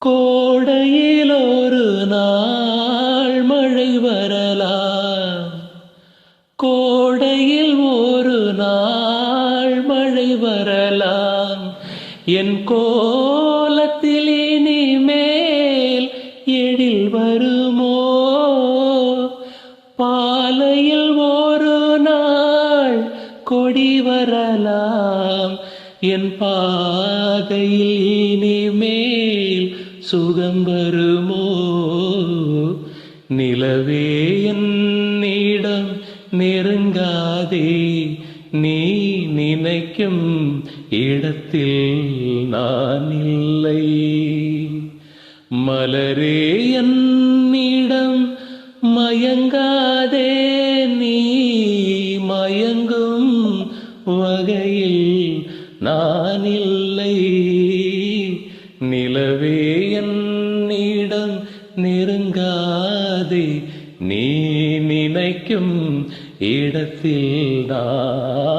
கோடையில் ஒரு நாள் மழை வரலாம். கோடையில் ஒரு நாள் மழை வரலாம். என் கோலத்தில் இனிமேல் எழில் வருமோ? பாலையில் ஒரு நாள் கொடி வரலாம். என் பாதையில் இனிமேல் சுகம் வருமோ? நிலவே என்னிடம் நெருங்காதே, நீ நினைக்கும் இடத்தில் நான் இல்லை. மலரே என்னிடம் மயங்காதே, நீ மயங்கும் வகையில் நான் இல்லை. நிலவே என்னிடம் நெருங்காதே, நீ நினைக்கும் இடத்தில் நான்